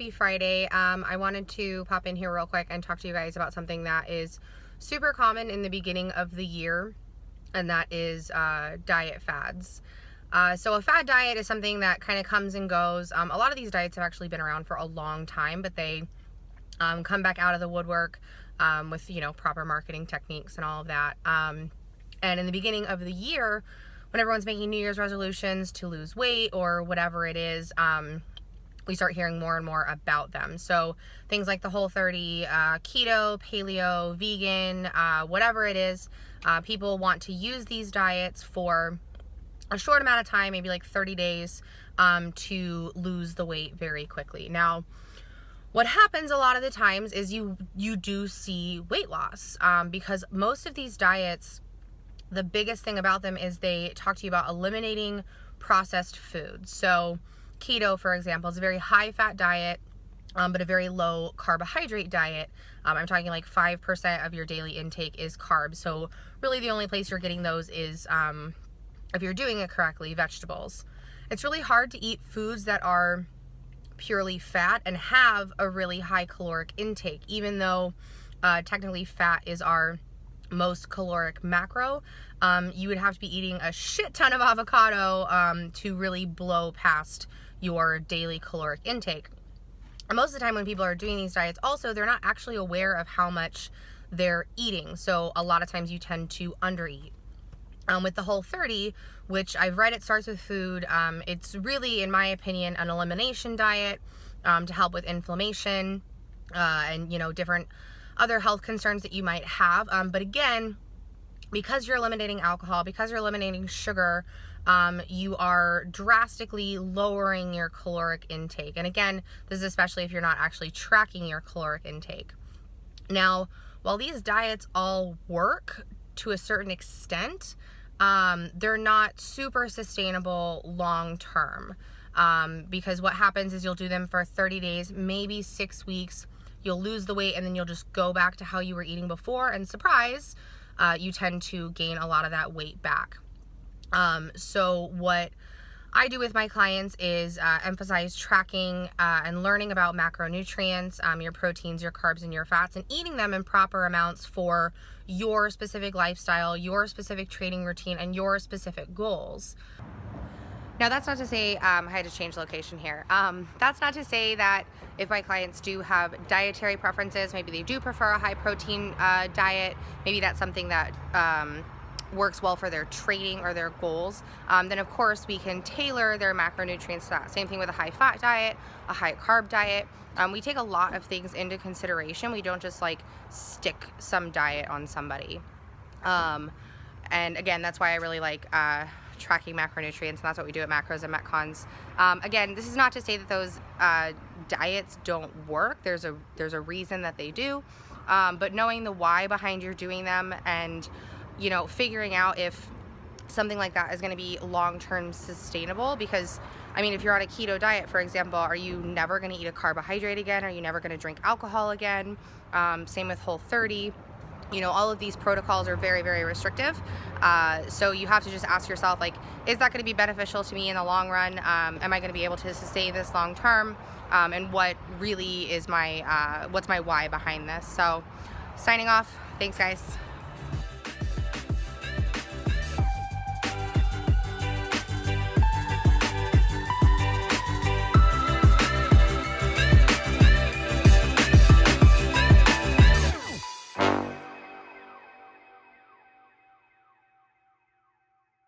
happy Friday. I wanted to pop in here real quick and talk to you guys about something that is super common in the beginning of the year, and that is diet fads. So a fad diet is something that kind of comes and goes. A lot of these diets have actually been around for a long time, but they come back out of the woodwork with, proper marketing techniques and all of that. And in the beginning of the year, when everyone's making New Year's resolutions to lose weight or whatever it is, we start hearing more and more about them. So things like the Whole30, keto, paleo, vegan, whatever it is, people want to use these diets for a short amount of time, maybe like 30 days, to lose the weight very quickly. Now, what happens a lot of the times is you do see weight loss, because most of these diets, the biggest thing about them is they talk to you about eliminating processed foods. So keto, for example, is a very high fat diet, but a very low carbohydrate diet. I'm talking like 5% of your daily intake is carbs. So really the only place you're getting those is, if you're doing it correctly, vegetables. It's really hard to eat foods that are purely fat and have a really high caloric intake, even though technically fat is our most caloric macro. You would have to be eating a shit ton of avocado to really blow past your daily caloric intake. And most of the time when people are doing these diets also, they're not actually aware of how much they're eating. So a lot of times you tend to undereat. With the Whole30, which I've read it starts with food, it's really, in my opinion, an elimination diet to help with inflammation and, different other health concerns that you might have. But again, because you're eliminating alcohol, because you're eliminating sugar, you are drastically lowering your caloric intake. And again, this is especially if you're not actually tracking your caloric intake. Now, while these diets all work to a certain extent, they're not super sustainable long term, because what happens is you'll do them for 30 days, maybe 6 weeks, you'll lose the weight, and then you'll just go back to how you were eating before, and surprise, you tend to gain a lot of that weight back. So what I do with my clients is emphasize tracking and learning about macronutrients, your proteins, your carbs, and your fats, and eating them in proper amounts for your specific lifestyle, your specific training routine, and your specific goals. Now, that's not to say, I had to change location here. That's not to say that if my clients do have dietary preferences, maybe they do prefer a high protein diet, maybe that's something that works well for their training or their goals, then of course we can tailor their macronutrients to that. Same thing with a high fat diet, a high carb diet. We take a lot of things into consideration. We don't just like stick some diet on somebody. And again, that's why I really like tracking macronutrients, and that's what we do at Macros and Metcons. Again, this is not to say that those diets don't work. There's a reason that they do, but knowing the why behind you're doing them, and figuring out if something like that is going to be long-term sustainable. Because if you're on a keto diet, for example, are you never going to eat a carbohydrate again? Are you never going to drink alcohol again? Same with Whole30. All of these protocols are very, very restrictive. So you have to just ask yourself, like, is that going to be beneficial to me in the long run? Am I going to be able to sustain this long term? And what really is what's my why behind this? So signing off. Thanks, guys.